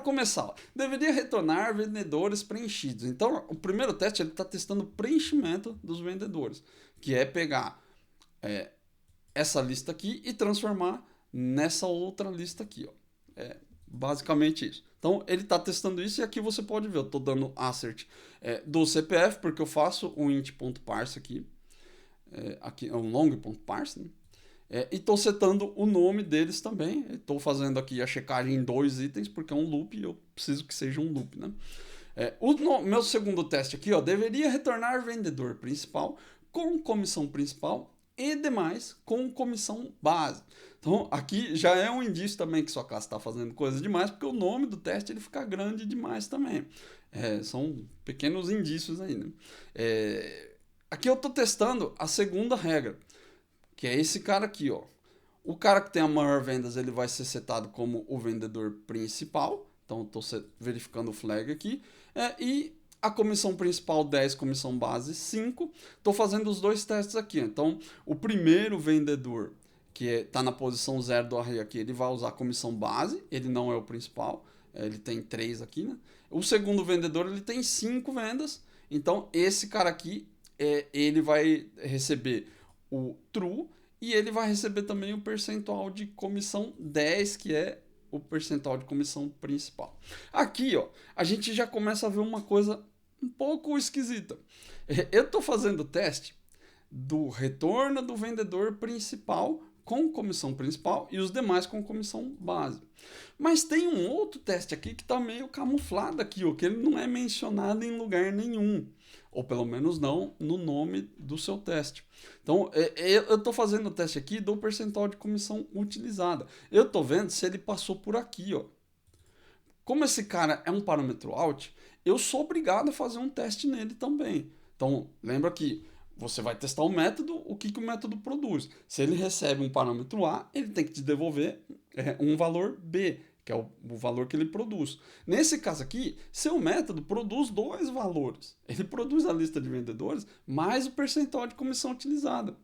começar, ó, deveria retornar vendedores preenchidos. Então, o primeiro teste ele está testando o preenchimento dos vendedores, que é pegar essa lista aqui e transformar nessa outra lista aqui. Ó. É basicamente isso. Então, ele está testando isso e aqui você pode ver, eu estou dando assert do CPF, porque eu faço um int.parse aqui. Aqui é um long.parse, né? E estou setando o nome deles também. Estou fazendo aqui a checagem em 2 itens, porque é um loop e eu preciso que seja um loop, né? Meu segundo teste aqui, ó, deveria retornar vendedor principal com comissão principal e demais com comissão base. Então, aqui já é um indício também que sua classe está fazendo coisa demais, porque o nome do teste ele fica grande demais também. São pequenos indícios aí, né? Aqui eu estou testando a segunda regra, que é esse cara aqui, ó. O cara que tem a maior vendas, ele vai ser setado como o vendedor principal. Então, estou verificando o flag aqui. E a comissão principal 10, comissão base 5. Estou fazendo os 2 testes aqui. Então, o primeiro vendedor, que está na posição 0 do array aqui, ele vai usar a comissão base. Ele não é o principal. Ele tem 3 aqui, né? O segundo vendedor, ele tem 5 vendas. Então, esse cara aqui, ele vai receber o true e ele vai receber também o percentual de comissão 10, que é o percentual de comissão principal. Aqui, ó, a gente já começa a ver uma coisa um pouco esquisita. Eu estou fazendo o teste do retorno do vendedor principal com comissão principal e os demais com comissão base. Mas tem um outro teste aqui que está meio camuflado aqui, ó, que ele não é mencionado em lugar nenhum. Ou pelo menos não no nome do seu teste. Então, eu estou fazendo o teste aqui do percentual de comissão utilizada. Eu estou vendo se ele passou por aqui, ó. Como esse cara é um parâmetro out, eu sou obrigado a fazer um teste nele também. Então, lembra que você vai testar o método, o que o método produz. Se ele recebe um parâmetro A, ele tem que te devolver um valor B, que é o valor que ele produz. Nesse caso aqui, seu método produz 2 valores. Ele produz a lista de vendedores mais o percentual de comissão utilizada.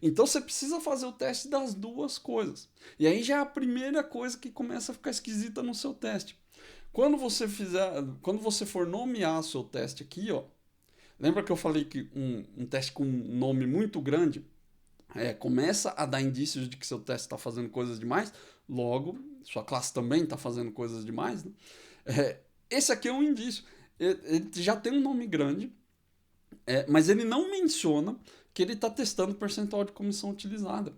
Então você precisa fazer o teste das 2 coisas. E aí já é a primeira coisa que começa a ficar esquisita no seu teste. Quando você for nomear seu teste aqui, ó, lembra que eu falei que um teste com um nome muito grande começa a dar indícios de que seu teste está fazendo coisas demais, logo, sua classe também está fazendo coisas demais, né? Esse aqui é um indício. Ele já tem um nome grande, mas ele não menciona que ele está testando o percentual de comissão utilizada.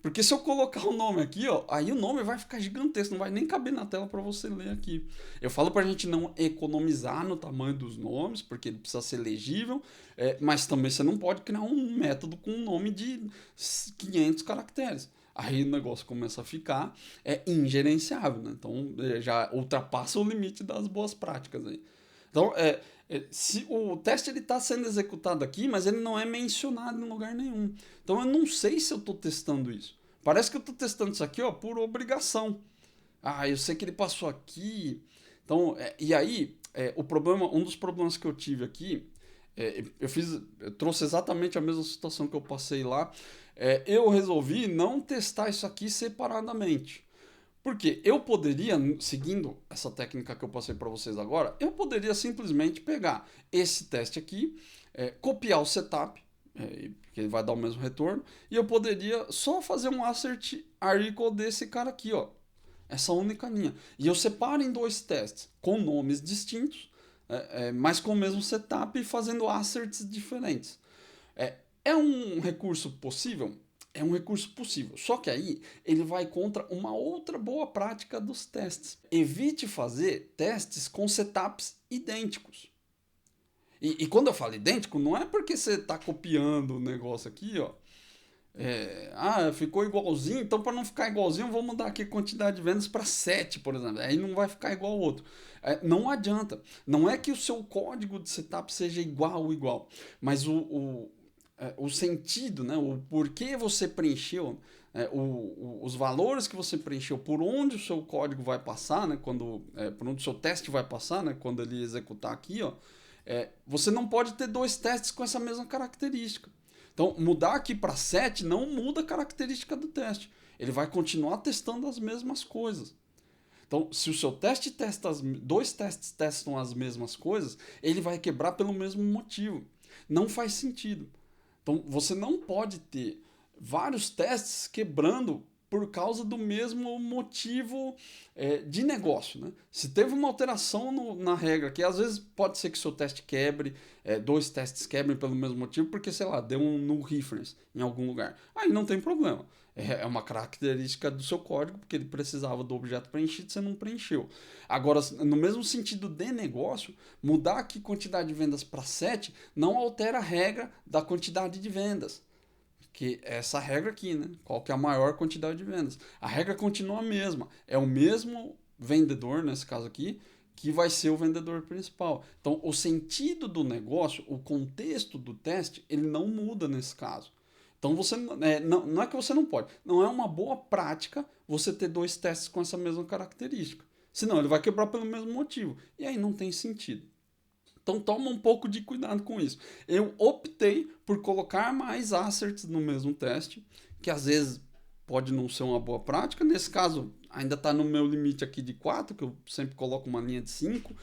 Porque se eu colocar o nome aqui, ó, aí o nome vai ficar gigantesco, não vai nem caber na tela para você ler aqui. Eu falo para a gente não economizar no tamanho dos nomes, porque ele precisa ser legível, mas também você não pode criar um método com um nome de 500 caracteres. Aí o negócio começa a ficar ingerenciável, né? Então já ultrapassa o limite das boas práticas aí. Então, se o teste está sendo executado aqui, mas ele não é mencionado em lugar nenhum. Então, eu não sei se eu estou testando isso. Parece que eu estou testando isso aqui, ó, por obrigação. Eu sei que ele passou aqui. Então, e aí, um dos problemas que eu tive aqui, eu trouxe exatamente a mesma situação que eu passei lá. Eu resolvi não testar isso aqui separadamente. Porque eu poderia, seguindo essa técnica que eu passei para vocês agora, eu poderia simplesmente pegar esse teste aqui, copiar o setup, que ele vai dar o mesmo retorno, e eu poderia só fazer um assert article desse cara aqui, ó, essa única linha. E eu separo em 2 testes, com nomes distintos, mas com o mesmo setup e fazendo asserts diferentes. É um recurso possível? É um recurso possível, só que aí ele vai contra uma outra boa prática dos testes. Evite fazer testes com setups idênticos. E quando eu falo idêntico, não é porque você está copiando o negócio aqui, ó. Ficou igualzinho, então para não ficar igualzinho, eu vou mudar aqui a quantidade de vendas para 7, por exemplo. Aí não vai ficar igual ao outro. Não adianta. Não é que o seu código de setup seja igual, mas o sentido, né, o porquê você preencheu, os valores que você preencheu, por onde o seu código vai passar, né, por onde o seu teste vai passar, né, quando ele executar aqui, ó, você não pode ter 2 testes com essa mesma característica. Então, mudar aqui para 7 não muda a característica do teste. Ele vai continuar testando as mesmas coisas. Então, se o seu teste testa dois testes testam as mesmas coisas, ele vai quebrar pelo mesmo motivo. Não faz sentido. Então, você não pode ter vários testes quebrando por causa do mesmo motivo de negócio. Né? Se teve uma alteração na regra, que às vezes pode ser que o seu teste quebre, dois testes quebrem pelo mesmo motivo, porque, sei lá, deu um null reference em algum lugar. Aí não tem problema. É uma característica do seu código, porque ele precisava do objeto preenchido, você não preencheu. Agora, no mesmo sentido de negócio, mudar aqui quantidade de vendas para 7 não altera a regra da quantidade de vendas. Que é essa regra aqui, né? Qual que é a maior quantidade de vendas? A regra continua a mesma. É o mesmo vendedor, nesse caso aqui, que vai ser o vendedor principal. Então, o sentido do negócio, o contexto do teste, ele não muda nesse caso. Então, você não é que você não pode. Não é uma boa prática você ter dois testes com essa mesma característica. Senão, ele vai quebrar pelo mesmo motivo. E aí não tem sentido. Então toma um pouco de cuidado com isso. Eu optei por colocar mais asserts no mesmo teste, que às vezes pode não ser uma boa prática. Nesse caso, ainda está no meu limite aqui de 4, que eu sempre coloco uma linha de 5,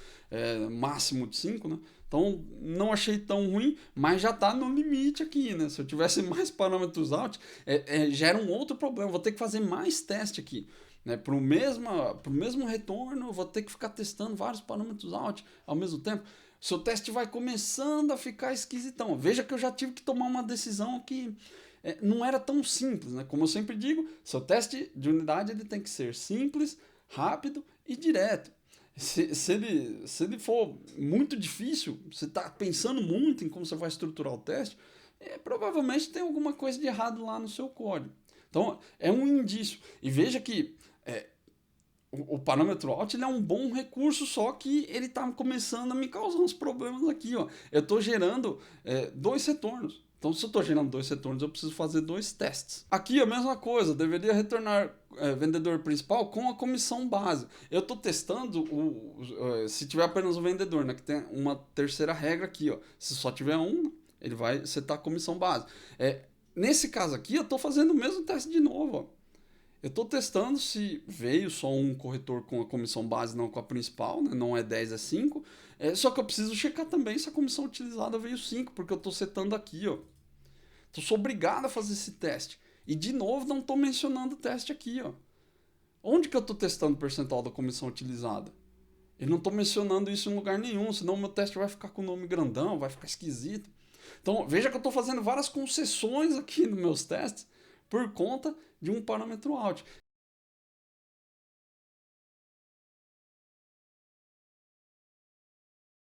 máximo de 5, né? Então não achei tão ruim, mas já está no limite aqui, né? Se eu tivesse mais parâmetros out, gera um outro problema. Vou ter que fazer mais teste aqui. Né, para o mesmo retorno, eu vou ter que ficar testando vários parâmetros out ao mesmo tempo. Seu teste vai começando a ficar esquisitão. Veja que eu já tive que tomar uma decisão que não era tão simples. Né? Como eu sempre digo, seu teste de unidade ele tem que ser simples, rápido e direto. Se ele for muito difícil, você está pensando muito em como você vai estruturar o teste, provavelmente tem alguma coisa de errado lá no seu código. Então, é um indício. E veja que o parâmetro out ele é um bom recurso, só que ele está começando a me causar uns problemas aqui. Ó. Eu estou gerando dois retornos. Então, se eu estou gerando dois retornos, eu preciso fazer dois testes. Aqui a mesma coisa, deveria retornar vendedor principal com a comissão base. Eu estou testando se tiver apenas o vendedor, né, que tem uma terceira regra aqui. Ó. Se só tiver um, ele vai setar a comissão base. Nesse caso aqui, eu estou fazendo o mesmo teste de novo. Ó. Eu estou testando se veio só um corretor com a comissão base, não com a principal, né? Não é 10, é 5. Só que eu preciso checar também se a comissão utilizada veio 5, porque eu estou setando aqui. Ó. Então, sou obrigado a fazer esse teste. E, de novo, não estou mencionando o teste aqui. Ó. Onde que eu estou testando o percentual da comissão utilizada? Eu não estou mencionando isso em lugar nenhum, senão o meu teste vai ficar com o nome grandão, vai ficar esquisito. Então, veja que eu estou fazendo várias concessões aqui nos meus testes, por conta de um parâmetro out.